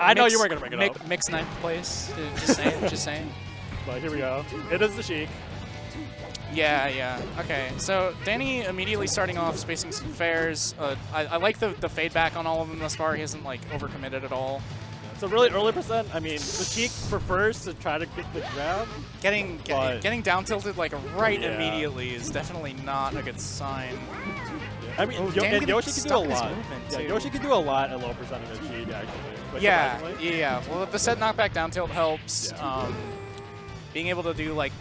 I know you weren't going to bring it up. Mixed ninth place. Just saying. Just saying. But here we go. It is the Sheik. Yeah, yeah. Okay, so Danny immediately starting off spacing some fairs. I like the fade back on all of them thus far. He hasn't like overcommitted at all. It's a really early percent. I mean, the Sheik prefers to try to get the grab. Getting down tilted like right immediately is definitely not a good sign. I mean, and Yoshi can do a lot. Yeah, Yoshi can do a lot at low percent of his Sheik, actually. Like, yeah. Well, the set knockback down tilt helps. Yeah. Being able to do like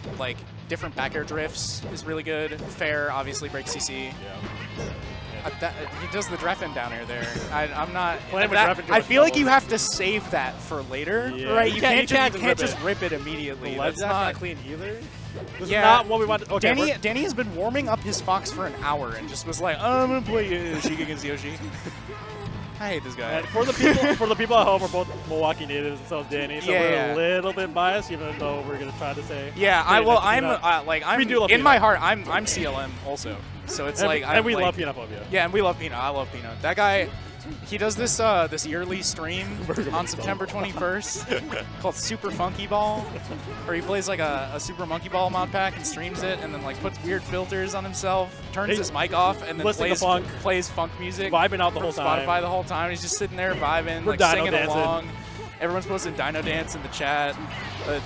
different back air drifts is really good. Fair obviously breaks CC. Yeah. He does the Dreffen down air there. I'm not. I feel like you have to save that for later, right? You can't just rip it immediately. That's not clean either. This is Yeah, not what we want. Okay, Danny has been warming up his Fox for an hour and just was like, oh, I'm gonna play Sheik against Yoshi. I hate this guy. And for the people at home, we're both Milwaukee natives, and so is Danny. So we're a little bit biased, even though we're gonna try to say. Yeah, I'm in my heart. I'm CLM also. So it's and we love Peanutphobia. Yeah, and we love Peanut. I love Peanut. That guy, he does this this yearly stream on September 21st called Super Funky Ball, where he plays like a Super Monkey Ball mod pack and streams it, and then like puts weird filters on himself, turns his mic off, and then plays funk music, vibing out the whole time. Spotify the whole time. He's just sitting there vibing, like singing along. Everyone's posting Dino Dance in the chat.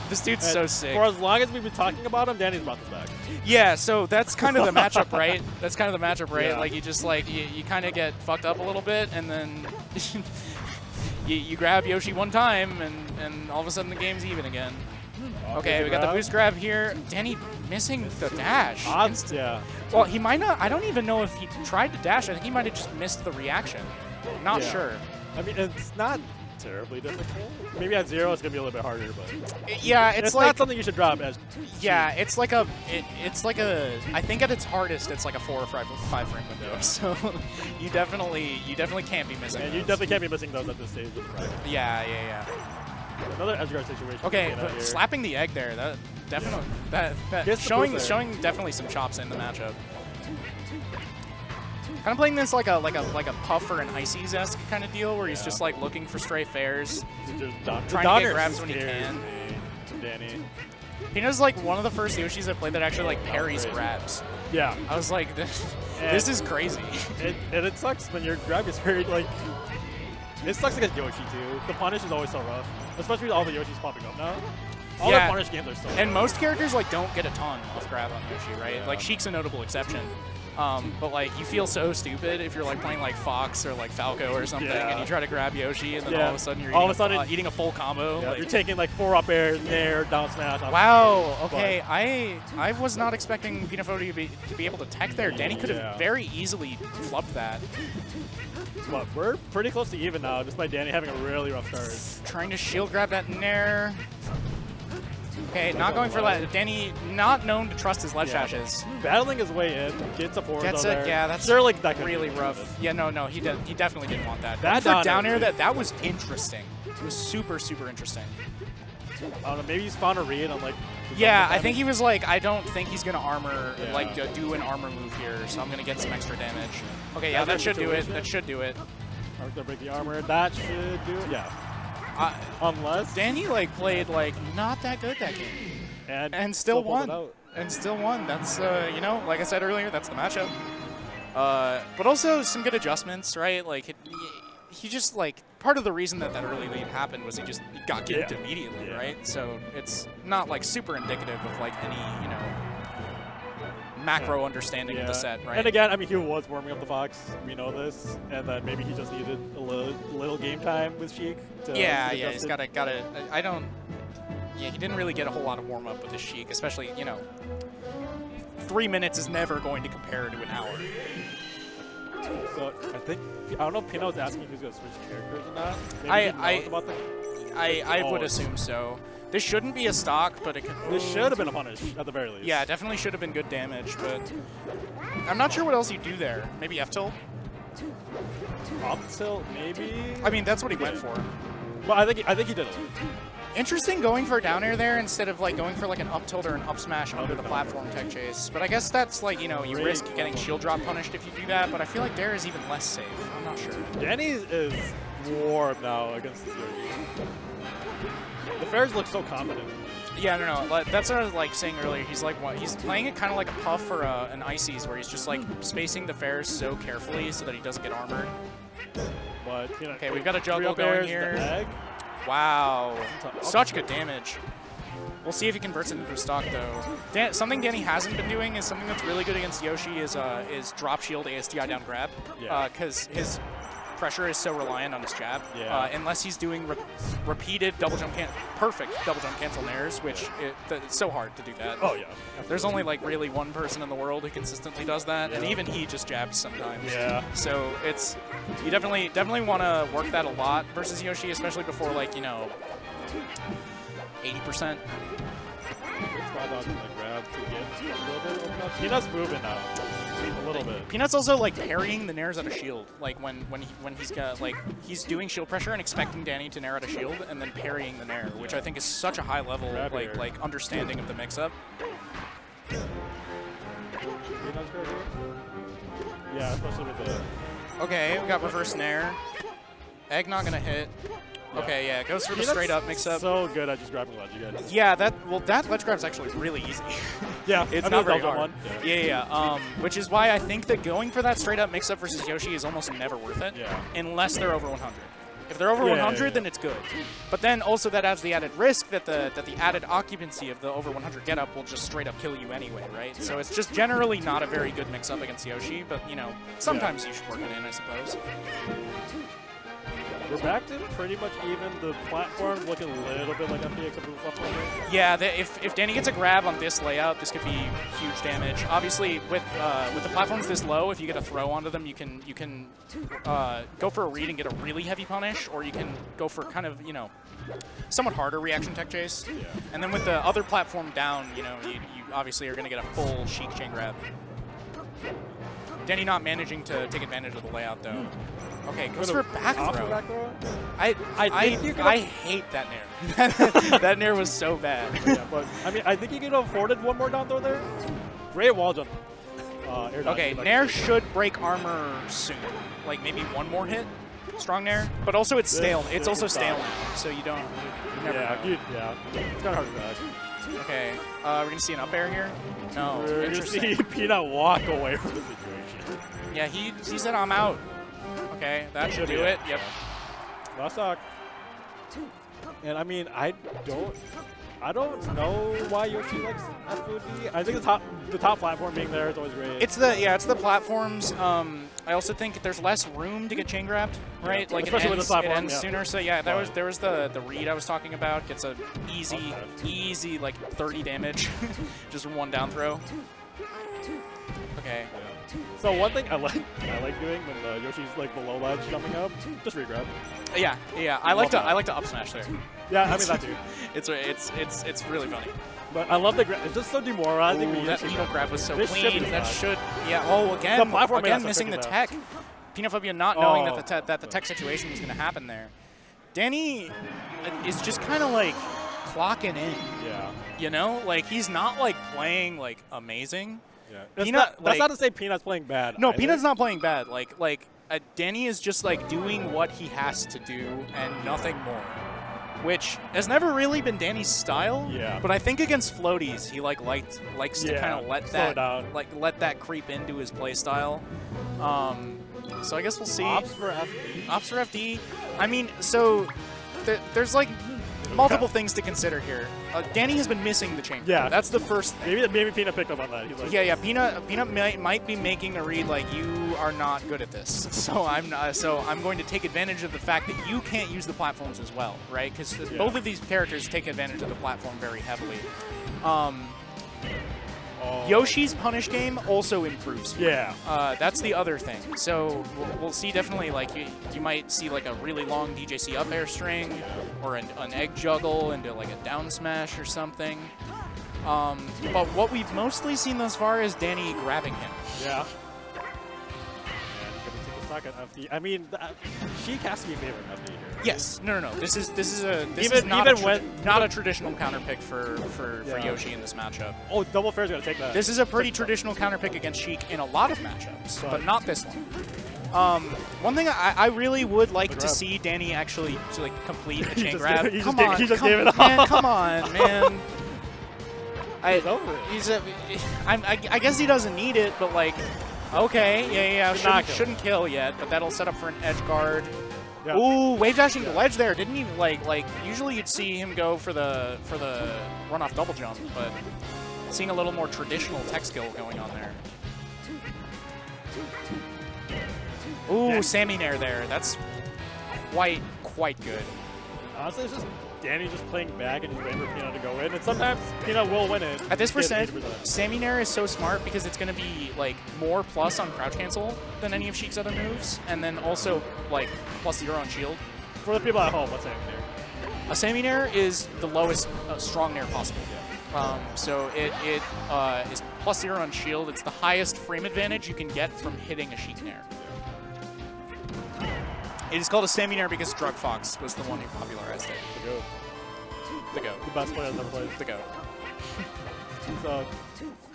This dude's so sick. For as long as we've been talking about him, Danny's brought this back. Yeah, so that's kind of the matchup, right? That's kind of the matchup, right? Yeah. Like you just like you kind of get fucked up a little bit, and then you grab Yoshi one time, and all of a sudden the game's even again. Okay, we got the boost grab here. Danny missing the dash. Odds, yeah. Well, he might not. I don't even know if he tried to dash. I think he might have just missed the reaction. Not sure. I mean, it's not terribly difficult. Maybe at 0 it's gonna be a little bit harder, but yeah, it's like not something you should drop as. Yeah, it's like a I think at its hardest it's like a 4 or 5 frame window. So you definitely can't be missing. And those. you definitely can't be missing those at this stage of the bracket. Yeah. Another Edgeguard situation. Okay, but slapping the egg there, that definitely showing definitely some chops in the matchup. Kind of playing this like a Puffer and Ices-esque kind of deal, where he's just like looking for stray fairs, trying to get grabs when he can. Danny. Peanut's like one of the first Yoshis I played that actually like parries grabs. Yeah. I was like, this is crazy. And it sucks when your grab is very like. It sucks against Yoshi too. The punish is always so rough, especially with all the Yoshis popping up now. All the punish games are so rough. And most characters like don't get a ton off grab on Yoshi, right? Yeah. Like Sheik's a notable exception. But like you feel so stupid if you're like playing like Fox or like Falco or something, and you try to grab Yoshi, and then all of a sudden you're eating a full combo. Yeah, like, you're taking like 4 up air, nair, down smash. Wow. Okay, I was not expecting Peanutphobia to be able to tech there. Danny could have very easily flubbed that. But we're pretty close to even now, despite Danny having a really rough start. Trying to shield grab that nair. Okay, not going for that. Danny, not known to trust his ledge dashes. Battling his way in, gets a forward there. Yeah, that's really rough. Yeah, no, he definitely didn't want that. That for down air, that was interesting. It was super interesting. I don't know, maybe he's found a read on like. Yeah, I think he was like, I don't think he's gonna armor do an armor move here, so I'm gonna get some extra damage. Okay, yeah, that should do it. That should do it. Gonna break the armor. That should do it. Yeah. Unless Danny like played like not that good that game, and still won. That's you know, like I said earlier, that's the matchup. But also some good adjustments, right? Like he just like part of the reason that early lead happened was he got gimped immediately, right? So it's not like super indicative of like any macro understanding of the set, right? And again, I mean, he was warming up the Fox. We know this, and then maybe he just needed a little game time with Sheik. Yeah, he's got to. I don't. Yeah, he didn't really get a whole lot of warm up with his Sheik, especially 3 minutes is never going to compare to an hour. So I don't know if Pino was asking if he was going to switch characters or not. I would assume so. This shouldn't be a stock, but it could. This should have been a punish, at the very least. Yeah, definitely should have been good damage, but I'm not sure what else you do there. Maybe F-tilt? Up tilt, maybe? I mean, that's what he went for. But I think he did it. Interesting going for a down air there instead of like going for like an up tilt or an up smash under the platform tech chase. But I guess that's like, you risk getting shield drop punished if you do that, but I feel like there is even less safe. I'm not sure. Danny is warm now against Yoshi. The Fairs look so confident. Yeah, no. That's what I was like saying earlier. He's like he's playing it kind of like a Puff or an Ices, where he's just like spacing the Fairs so carefully so that he doesn't get armored. But okay, we've got a juggle going here. Wow, such good damage. We'll see if he converts it into a stock though. Something Danny hasn't been doing is something that's really good against Yoshi is drop shield ASTI down grab. Yeah. Because his pressure is so reliant on his jab. Yeah. Unless he's doing repeated perfect double jump cancel nairs, which it's so hard to do that. Oh yeah. There's only like really one person in the world who consistently does that, and even he just jabs sometimes. Yeah. So it's you definitely want to work that a lot versus Yoshi, especially before like 80%. Peanut's moving now. A little bit. Peanut's also like parrying the nairs out of shield. Like when he's got he's doing shield pressure and expecting Danny to nair out of shield and then parrying the nair, which I think is such a high level like understanding of the mix up. Yeah, especially with the. Okay, we got reverse nair. Egg not gonna hit. Okay, yeah, goes for the straight up mix up. So good at just grabbing ledge again. Yeah, that ledge grab's actually really easy. Yeah, it's not very hard. Yeah. Which is why I think that going for that straight up mix up versus Yoshi is almost never worth it. Yeah. Unless they're over 100. If they're over 100, then it's good. But then also that adds the added risk that the added occupancy of the over 100 get up will just straight up kill you anyway, right? So it's just generally not a very good mix up against Yoshi, but sometimes you should work it in, I suppose. We're back to pretty much even. The platforms looking a little bit like FD except for the platform. Yeah, if Danny gets a grab on this layout, this could be huge damage. Obviously, with the platforms this low, if you get a throw onto them, you can go for a read and get a really heavy punish, or you can go for kind of somewhat harder reaction tech chase. Yeah. And then with the other platform down, you obviously are going to get a full Sheik chain grab. Danny not managing to take advantage of the layout though. Okay, goes for back throw. I hate that nair. That nair was so bad. Yeah, but I mean, I think you could have afforded one more down throw there. Great wall jump. Okay, nair should break armor soon. Like maybe one more hit, strong nair. But also it's stale. It's also stale now, so you don't. You never know. Yeah, it's kind of hard to back. Okay, we're gonna see an up air here. No, we're gonna see Peanut walk away from the situation. Yeah, he said I'm out. Okay, that should do it. Yep. Last stock. And I mean, I don't know why Yoshi likes FOD. I think the top platform being there is always great. It's the platforms. I also think there's less room to get chain grabbed, right? Yeah, like especially it ends sooner. So yeah, there was the read I was talking about. Gets a easy like 30 damage, just one down throw. Okay. So one thing I like doing when Yoshi's like below ledge jumping up, just regrab. Yeah. I like to up smash there. Yeah, I mean that too. It's really funny. But I love the grab. It's just so demoralizing. Ooh, that needle grab was so clean. That should. Yeah. Oh, again missing the tech. Peanutphobia not knowing that the tech situation was going to happen there. Danny is just kind of like clocking in. Yeah. Like he's not like playing like amazing. Yeah. That's not to say Peanut's playing bad. No, Peanut's not playing bad. Like Danny is just like doing what he has to do and nothing more, which has never really been Danny's style. Yeah. But I think against floaties, he likes to kind of let that creep into his play style. So I guess we'll see. Ops for FD. Ops for FD. I mean, so there's like multiple things to consider here. Danny has been missing the chain. Yeah, that's the first thing. Maybe Peanut picked up on that. Like, yeah. Peanut might be making a read like you are not good at this. So I'm going to take advantage of the fact that you can't use the platforms as well, right? Because both of these characters take advantage of the platform very heavily. Yoshi's punish game also improves. Yeah. That's the other thing. So we'll see definitely, like, you might see, like, a really long DJC up air string or an egg juggle into, like, a down smash or something. But what we've mostly seen thus far is Danny grabbing him. Yeah. I mean, Sheik has to be favoring FD here. Yes. No. This is not a traditional counter pick for Yoshi in this matchup. Oh, double fair's gonna take that. This is a pretty traditional counter pick against Sheik in a lot of matchups, but not this one. One thing I really would like to see Danny actually complete a chain grab. He just gave it up. Man, come on, man. I guess he doesn't need it, but like, okay, yeah, shouldn't kill yet, but that'll set up for an edge guard. Yeah. Ooh, wave dashing the ledge there. Didn't even like. Usually you'd see him go for the run off double jump, but seeing a little more traditional tech skill going on there. Ooh, Sammy Nair there. That's quite good. Honestly, it's just Danny just playing back and just waiting for Peanut to go in, and sometimes Peanut will win it. At this percent, Sammy Nair is so smart because it's going to be like more plus on crouch cancel than any of Sheik's other moves, and then also like +0 on shield. For the people at home, what's Sammy Nair? A Sammy Nair is the lowest strong Nair possible. So it is +0 on shield. It's the highest frame advantage you can get from hitting a Sheik Nair. It is called a Sammy Nair because Drug Fox was the one who popularized it. The GOAT. The best player I've ever played. The GOAT. So,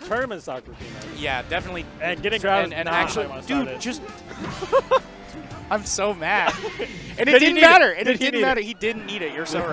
tournament stock for Peanut. Yeah, definitely. And getting grabbed and actually, dude, just... I'm so mad. And it didn't didn't matter. It didn't matter. He didn't need it. You're so right.